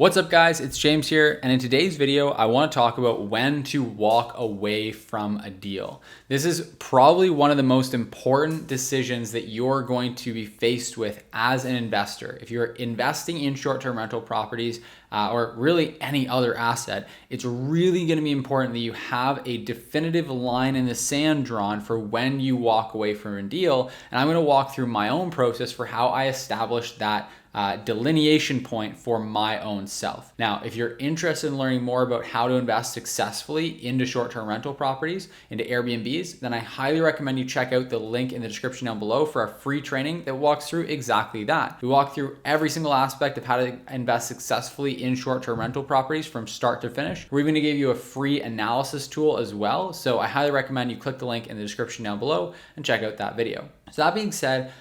What's up guys, it's James here, and in today's video, I want to talk about when to walk away from a deal. This is probably one of the most important decisions that you're going to be faced with as an investor. If you're investing in short-term rental properties or really any other asset, it's really going to be important that you have a definitive line in the sand drawn for when you walk away from a deal. And I'm going to walk through my own process for how I established that delineation point for my own self. Now, if you're interested in learning more about how to invest successfully into short-term rental properties, into Airbnbs, then I highly recommend you check out the link in the description down below for our free training that walks through exactly that. We walk through every single aspect of how to invest successfully in short-term rental properties from start to finish. We're even going to give you a free analysis tool as well. So I highly recommend you click the link in the description down below and check out that video. So that being said,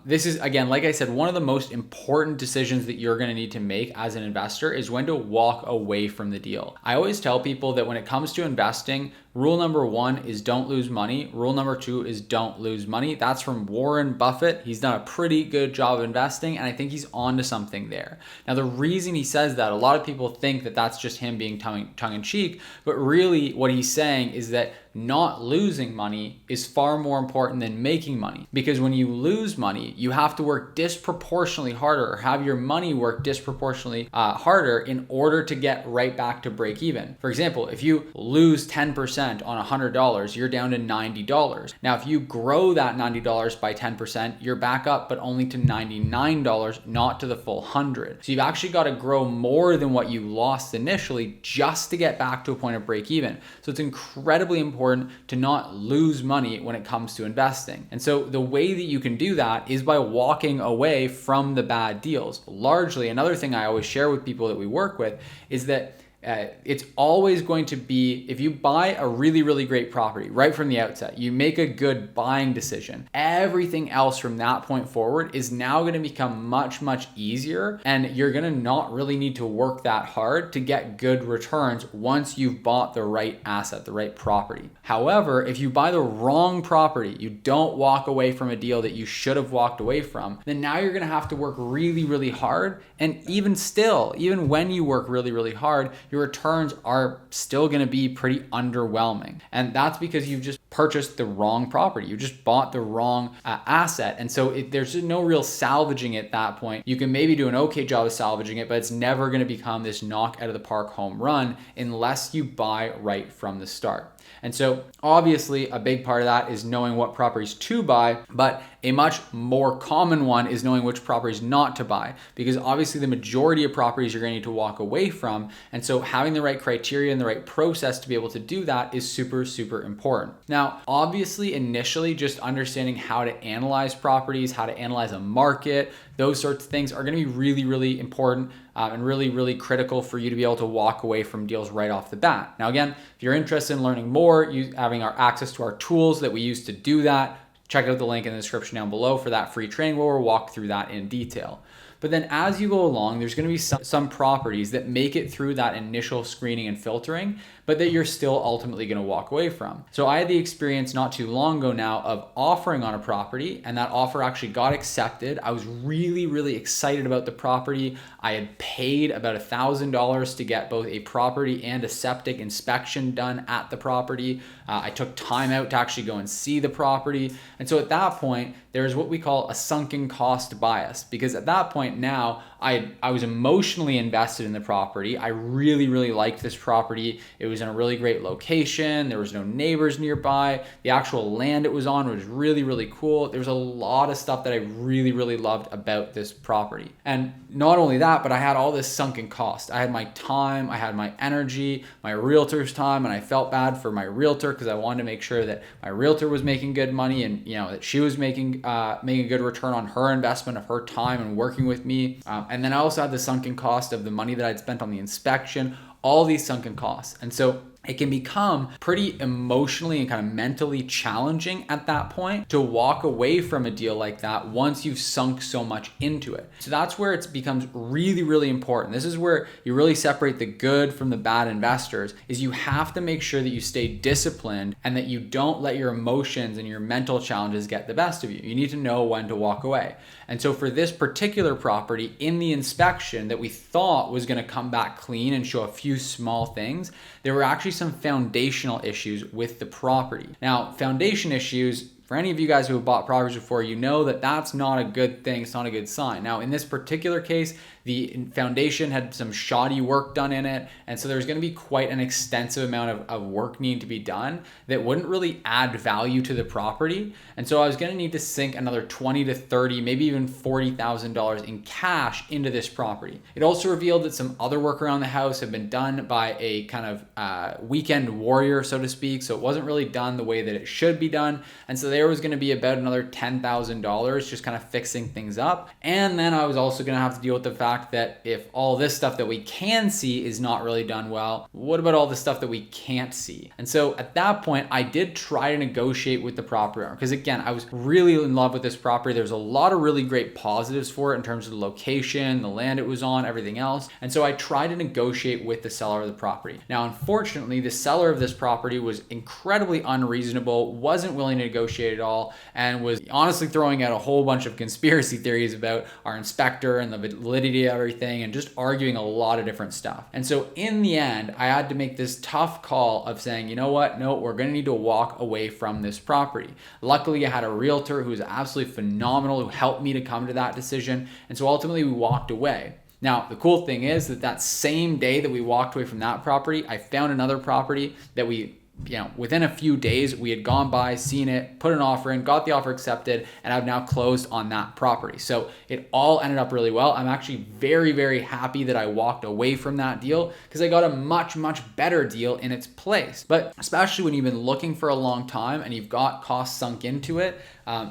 this is, again, like I said, one of the most important decisions that you're going to need to make as an investor is when to walk away from the deal. I always tell people that when it comes to investing, rule number one is don't lose money. Rule number two is don't lose money. That's from Warren Buffett. He's done a pretty good job of investing, and I think he's onto something there. Now, the reason he says that, a lot of people think that that's just him being tongue-in-cheek, but really what he's saying is that not losing money is far more important than making money, because when you lose money, you have to work disproportionately harder or have your money work disproportionately harder in order to get right back to break even. For example, if you lose 10% on $100, you're down to $90. Now, if you grow that $90 by 10%, you're back up, but only to $99, not to the full 100. So you've actually got to grow more than what you lost initially just to get back to a point of break even. So it's incredibly important to not lose money when it comes to investing. And so the way that you can do that is by walking away from the bad deals. Largely, another thing I always share with people that we work with is that it's always going to be, if you buy a really, really great property right from the outset, you make a good buying decision, everything else from that point forward is now going to become much, much easier. And you're going to not really need to work that hard to get good returns once you've bought the right asset, the right property. However, if you buy the wrong property, you don't walk away from a deal that you should have walked away from, then now you're going to have to work really, really hard. And even still, even when you work really, really hard, your returns are still going to be pretty underwhelming. And that's because you've just purchased the wrong property. You just bought the wrong asset. And so there's no real salvaging at that point. You can maybe do an okay job of salvaging it, but it's never going to become this knock out of the park home run unless you buy right from the start. And so obviously a big part of that is knowing what properties to buy, but a much more common one is knowing which properties not to buy, because obviously the majority of properties you're going to need to walk away from. And so having the right criteria and the right process to be able to do that is super, super important. Now, obviously initially just understanding how to analyze properties, how to analyze a market, those sorts of things are going to be really, really important and really, really critical for you to be able to walk away from deals right off the bat. Now, again, if you're interested in learning more, having our access to our tools that we use to do that, check out the link in the description down below for that free training where we'll walk through that in detail. But then as you go along, there's going to be some properties that make it through that initial screening and filtering, but that you're still ultimately going to walk away from. So I had the experience not too long ago now of offering on a property, and that offer actually got accepted. I was really, really excited about the property. I had paid about $1,000 to get both a property and a septic inspection done at the property. I took time out to actually go and see the property. And so at that point, there's what we call a sunken cost bias, because at that point now, I was emotionally invested in the property. I really, really liked this property. It was in a really great location. There was no neighbors nearby. The actual land it was on was really, really cool. There was a lot of stuff that I really, really loved about this property. And not only that, but I had all this sunken cost. I had my time, I had my energy, my realtor's time, and I felt bad for my realtor because I wanted to make sure that my realtor was making good money and that she was making a good return on her investment of her time and working with me. And then I also had the sunken cost of the money that I'd spent on the inspection. all these sunken costs. And so it can become pretty emotionally and kind of mentally challenging at that point to walk away from a deal like that once you've sunk so much into it. So that's where it becomes really, really important. This is where you really separate the good from the bad investors, is you have to make sure that you stay disciplined and that you don't let your emotions and your mental challenges get the best of you. You need to know when to walk away. And so for this particular property, in the inspection that we thought was going to come back clean and show a few small things, there were actually some foundational issues with the property. Now, foundation issues, for any of you guys who have bought properties before, you know that that's not a good thing. It's not a good sign. Now, in this particular case, the foundation had some shoddy work done in it. And so there's going to be quite an extensive amount of work needing to be done that wouldn't really add value to the property. And so I was going to need to sink another 20 to 30, maybe even $40,000 in cash into this property. It also revealed that some other work around the house had been done by a kind of weekend warrior, so to speak. So it wasn't really done the way that it should be done. And so there was going to be about another $10,000 just kind of fixing things up. And then I was also going to have to deal with the fact that if all this stuff that we can see is not really done well, what about all the stuff that we can't see? And so at that point, I did try to negotiate with the property owner, because again, I was really in love with this property. There's a lot of really great positives for it in terms of the location, the land it was on, everything else. And so I tried to negotiate with the seller of the property. Now, unfortunately, the seller of this property was incredibly unreasonable, wasn't willing to negotiate at all, and was honestly throwing out a whole bunch of conspiracy theories about our inspector and the validity of everything, and just arguing a lot of different stuff. And so in the end, I had to make this tough call of saying, you know what, no, we're going to need to walk away from this property. Luckily, I had a realtor who was absolutely phenomenal, who helped me to come to that decision. And so ultimately we walked away. Now, the cool thing is that same day that we walked away from that property, I found another property that within a few days, we had gone by, seen it, put an offer in, got the offer accepted, and I've now closed on that property. So it all ended up really well. I'm actually very, very happy that I walked away from that deal, because I got a much, much better deal in its place. But especially when you've been looking for a long time and you've got costs sunk into it,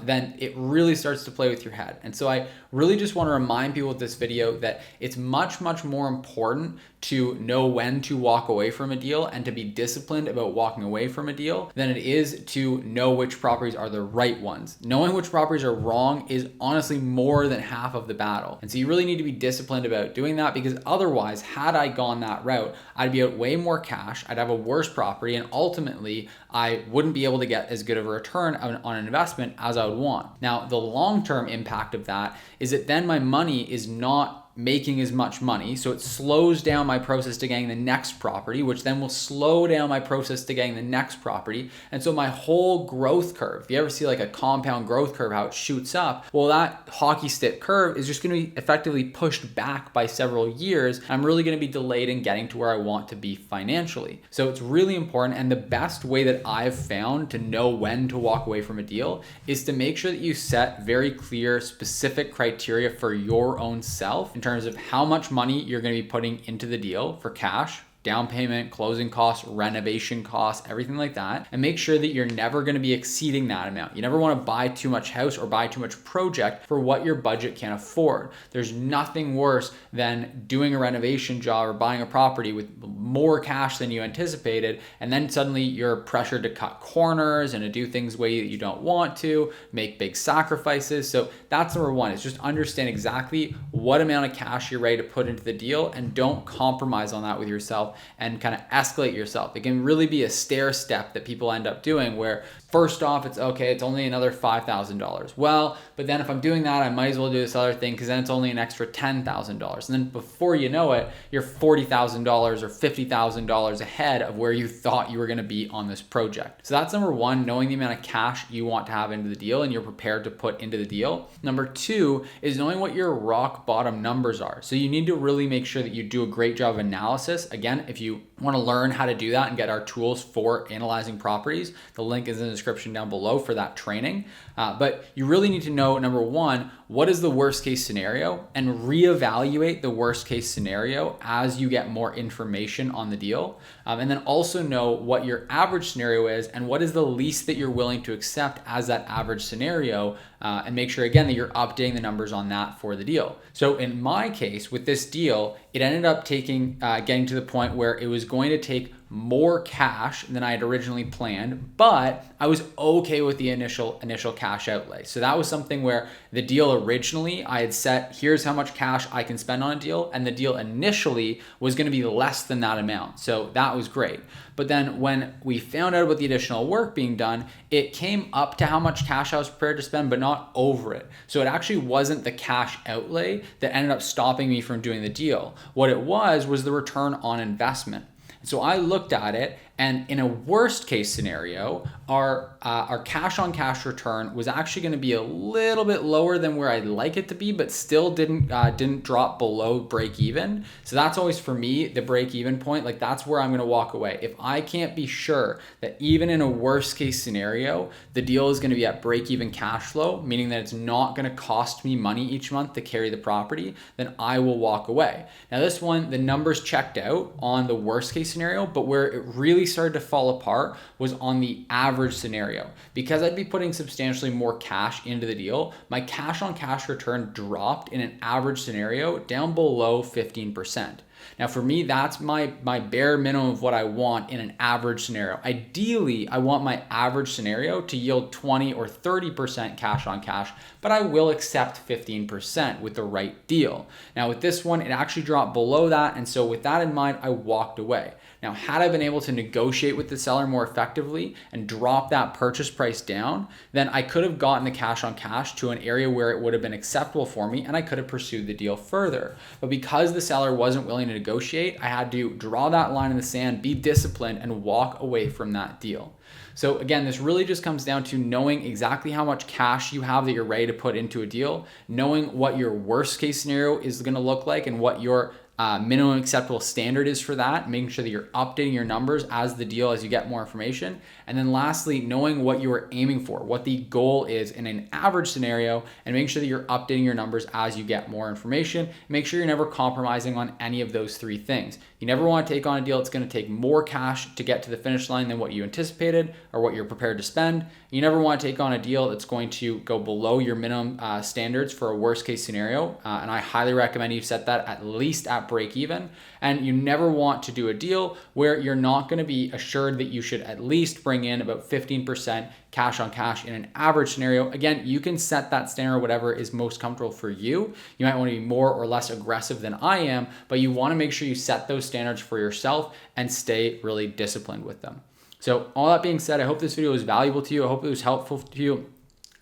then it really starts to play with your head. And so I really just want to remind people with this video that it's much, much more important to know when to walk away from a deal and to be disciplined about walking away from a deal than it is to know which properties are the right ones. Knowing which properties are wrong is honestly more than half of the battle. And so you really need to be disciplined about doing that, because otherwise, had I gone that route, I'd be out way more cash, I'd have a worse property, and ultimately I wouldn't be able to get as good of a return on an investment as I would want. Now, the long-term impact of that is that then my money is not making as much money. So it slows down my process to getting the next property, which then will slow down my process to getting the next property. And so my whole growth curve, if you ever see like a compound growth curve, how it shoots up, well, that hockey stick curve is just going to be effectively pushed back by several years. I'm really going to be delayed in getting to where I want to be financially. So it's really important. And the best way that I've found to know when to walk away from a deal is to make sure that you set very clear, specific criteria for your own self in terms of how much money you're going to be putting into the deal for cash, down payment, closing costs, renovation costs, everything like that. And make sure that you're never going to be exceeding that amount. You never want to buy too much house or buy too much project for what your budget can afford. There's nothing worse than doing a renovation job or buying a property with more cash than you anticipated, and then suddenly you're pressured to cut corners and to do things the way that you don't want to, make big sacrifices. So that's number one, is just understand exactly what amount of cash you're ready to put into the deal, and don't compromise on that with yourself and kind of escalate yourself. It can really be a stair step that people end up doing, where first off, it's okay, it's only another $5,000. Well, but then if I'm doing that, I might as well do this other thing, because then it's only an extra $10,000. And then before you know it, you're $40,000 or $50,000 ahead of where you thought you were going to be on this project. So that's number one, knowing the amount of cash you want to have into the deal and you're prepared to put into the deal. Number two is knowing what your rock bottom numbers are. So you need to really make sure that you do a great job of analysis. Again, if you want to learn how to do that and get our tools for analyzing properties, the link is in the description down below for that training. But you really need to know, number one, what is the worst case scenario, and reevaluate the worst case scenario as you get more information on the deal. And then also know what your average scenario is and what is the least that you're willing to accept as that average scenario. And make sure again that you're updating the numbers on that for the deal. So in my case with this deal, it ended up getting to the point where it was going to take more cash than I had originally planned, but I was okay with the initial cash outlay. So that was something where the deal originally I had set, here's how much cash I can spend on a deal, and the deal initially was going to be less than that amount. So that was great. But then when we found out about the additional work being done, it came up to how much cash I was prepared to spend, but not over it. So it actually wasn't the cash outlay that ended up stopping me from doing the deal. What it was the return on investment. So I looked at it, and in a worst case scenario, our cash on cash return was actually going to be a little bit lower than where I'd like it to be, but still didn't drop below break even. So that's always for me the break even point. Like that's where I'm going to walk away. If I can't be sure that even in a worst case scenario, the deal is going to be at break even cash flow, meaning that it's not going to cost me money each month to carry the property, then I will walk away. Now this one, the numbers checked out on the worst case scenario, but where it really started to fall apart was on the average scenario. Because I'd be putting substantially more cash into the deal, my cash on cash return dropped in an average scenario down below 15%. Now for me, that's my bare minimum of what I want in an average scenario. Ideally, I want my average scenario to yield 20 or 30% cash on cash, but I will accept 15% with the right deal. Now with this one, it actually dropped below that, and so with that in mind, I walked away. Now, had I been able to negotiate with the seller more effectively and drop that purchase price down, then I could have gotten the cash on cash to an area where it would have been acceptable for me, and I could have pursued the deal further. But because the seller wasn't willing to negotiate, I had to draw that line in the sand, be disciplined, and walk away from that deal. So again, this really just comes down to knowing exactly how much cash you have that you're ready to put into a deal, knowing what your worst case scenario is going to look like and what your minimum acceptable standard is for that, making sure that you're updating your numbers as you get more information. And then lastly, knowing what you are aiming for, what the goal is in an average scenario, and making sure that you're updating your numbers as you get more information. Make sure you're never compromising on any of those three things. You never want to take on a deal that's going to take more cash to get to the finish line than what you anticipated or what you're prepared to spend. You never want to take on a deal that's going to go below your minimum standards for a worst case scenario. And I highly recommend you set that at least at break even. And you never want to do a deal where you're not going to be assured that you should at least bring in about 15% cash on cash in an average scenario. Again, you can set that standard, whatever is most comfortable for you. You might want to be more or less aggressive than I am, but you want to make sure you set those standards for yourself and stay really disciplined with them. So all that being said, I hope this video was valuable to you. I hope it was helpful to you.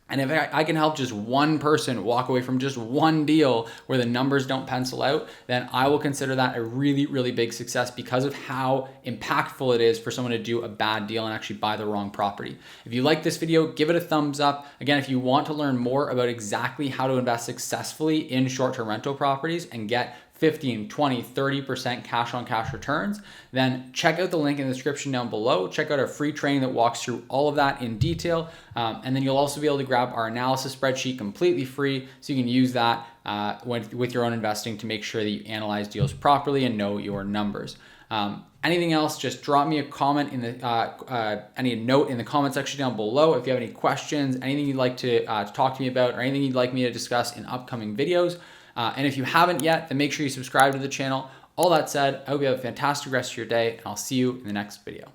And if I can help just one person walk away from just one deal where the numbers don't pencil out, then I will consider that a really, really big success because of how impactful it is for someone to do a bad deal and actually buy the wrong property. If you like this video, give it a thumbs up. Again, if you want to learn more about exactly how to invest successfully in short-term rental properties and get 15, 20, 30% cash on cash returns, then check out the link in the description down below. Check out our free training that walks through all of that in detail. And then you'll also be able to grab our analysis spreadsheet completely free, so you can use that with your own investing to make sure that you analyze deals properly and know your numbers. Anything else, just drop me a comment in the any note in the comment section down below if you have any questions, anything you'd like to talk to me about, or anything you'd like me to discuss in upcoming videos. And if you haven't yet, then make sure you subscribe to the channel. All that said, I hope you have a fantastic rest of your day, and I'll see you in the next video.